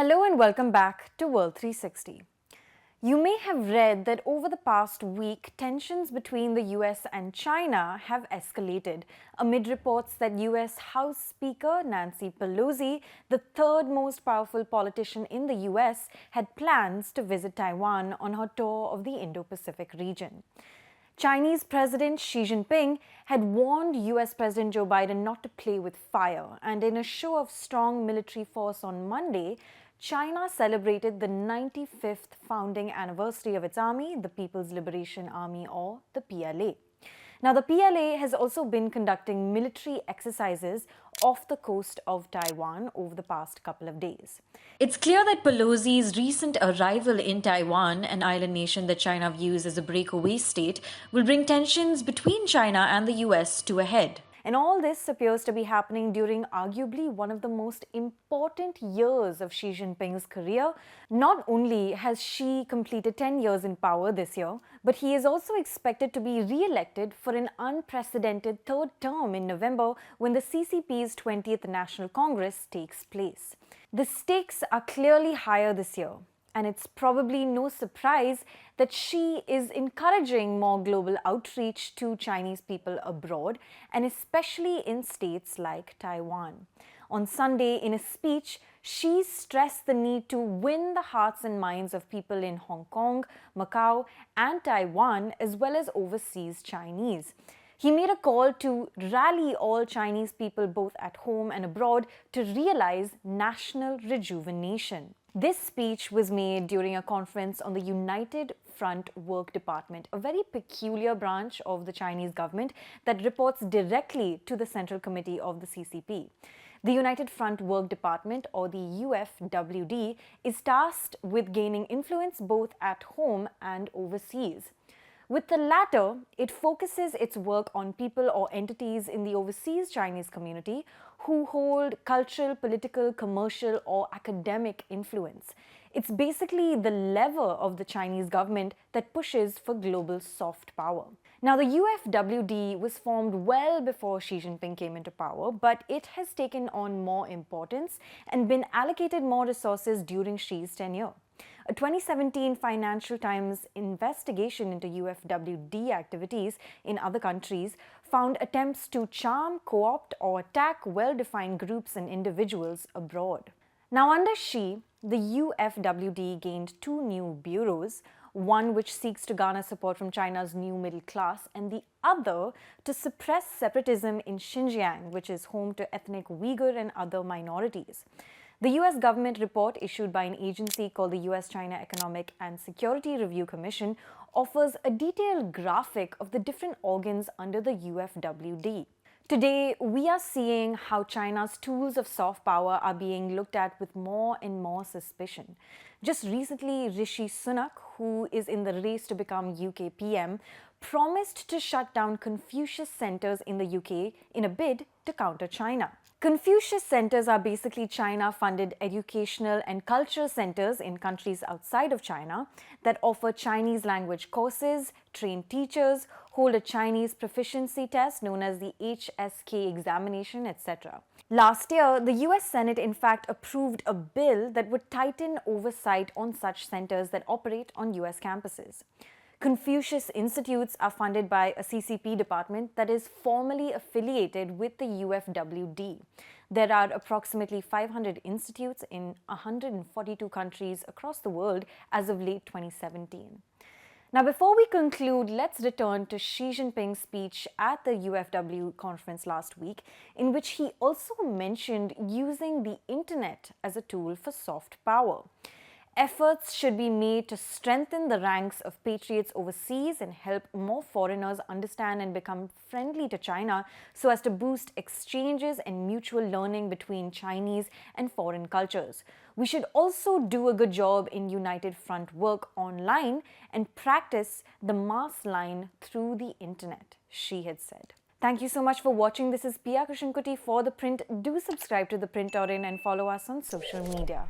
Hello and welcome back to World 360. You may have read that over the past week, tensions between the US and China have escalated amid reports that US House Speaker Nancy Pelosi, the third most powerful politician in the US, had plans to visit Taiwan on her tour of the Indo-Pacific region. Chinese President Xi Jinping had warned US President Joe Biden not to play with fire, and in a show of strong military force on Monday, China celebrated the 95th founding anniversary of its army, the People's Liberation Army, or the PLA. Now, the PLA has also been conducting military exercises off the coast of Taiwan over the past couple of days. It's clear that Pelosi's recent arrival in Taiwan, an island nation that China views as a breakaway state, will bring tensions between China and the US to a head. And all this appears to be happening during arguably one of the most important years of Xi Jinping's career. Not only has Xi completed 10 years in power this year, but he is also expected to be re-elected for an unprecedented third term in November when the CCP's 20th National Congress takes place. The stakes are clearly higher this year. And it's probably no surprise that Xi is encouraging more global outreach to Chinese people abroad, and especially in states like Taiwan. On Sunday, in a speech, Xi stressed the need to win the hearts and minds of people in Hong Kong, Macao, and Taiwan, as well as overseas Chinese. He made a call to rally all Chinese people both at home and abroad to realize national rejuvenation. This speech was made during a conference on the United Front Work Department, a very peculiar branch of the Chinese government that reports directly to the Central Committee of the CCP. The United Front Work Department, or the UFWD, is tasked with gaining influence both at home and overseas. With the latter, it focuses its work on people or entities in the overseas Chinese community who hold cultural, political, commercial, or academic influence. It's basically the lever of the Chinese government that pushes for global soft power. Now, the UFWD was formed well before Xi Jinping came into power, but it has taken on more importance and been allocated more resources during Xi's tenure. A 2017 Financial Times investigation into UFWD activities in other countries found attempts to charm, co-opt, or attack well-defined groups and individuals abroad. Now, under Xi, the UFWD gained two new bureaus, one which seeks to garner support from China's new middle class, and the other to suppress separatism in Xinjiang, which is home to ethnic Uyghur and other minorities. The US government report issued by an agency called the US-China Economic and Security Review Commission offers a detailed graphic of the different organs under the UFWD. Today, we are seeing how China's tools of soft power are being looked at with more and more suspicion. Just recently, Rishi Sunak, who is in the race to become UK PM, promised to shut down Confucius centers in the UK in a bid to counter China. Confucius centers are basically China-funded educational and cultural centers in countries outside of China that offer Chinese language courses, train teachers, hold a Chinese proficiency test known as the HSK examination, etc. Last year, the US Senate in fact approved a bill that would tighten oversight on such centers that operate on US campuses. Confucius Institutes are funded by a CCP department that is formally affiliated with the UFWD. There are approximately 500 institutes in 142 countries across the world as of late 2017. Now, before we conclude, let's return to Xi Jinping's speech at the UFW conference last week, in which he also mentioned using the internet as a tool for soft power. Efforts should be made to strengthen the ranks of patriots overseas and help more foreigners understand and become friendly to China so as to boost exchanges and mutual learning between Chinese and foreign cultures. We should also do a good job in United Front work online and practice the mass line through the internet, Xi had said. Thank you so much for watching. This is Pia Krishnankutty for The Print. Do subscribe to The Print and follow us on social media.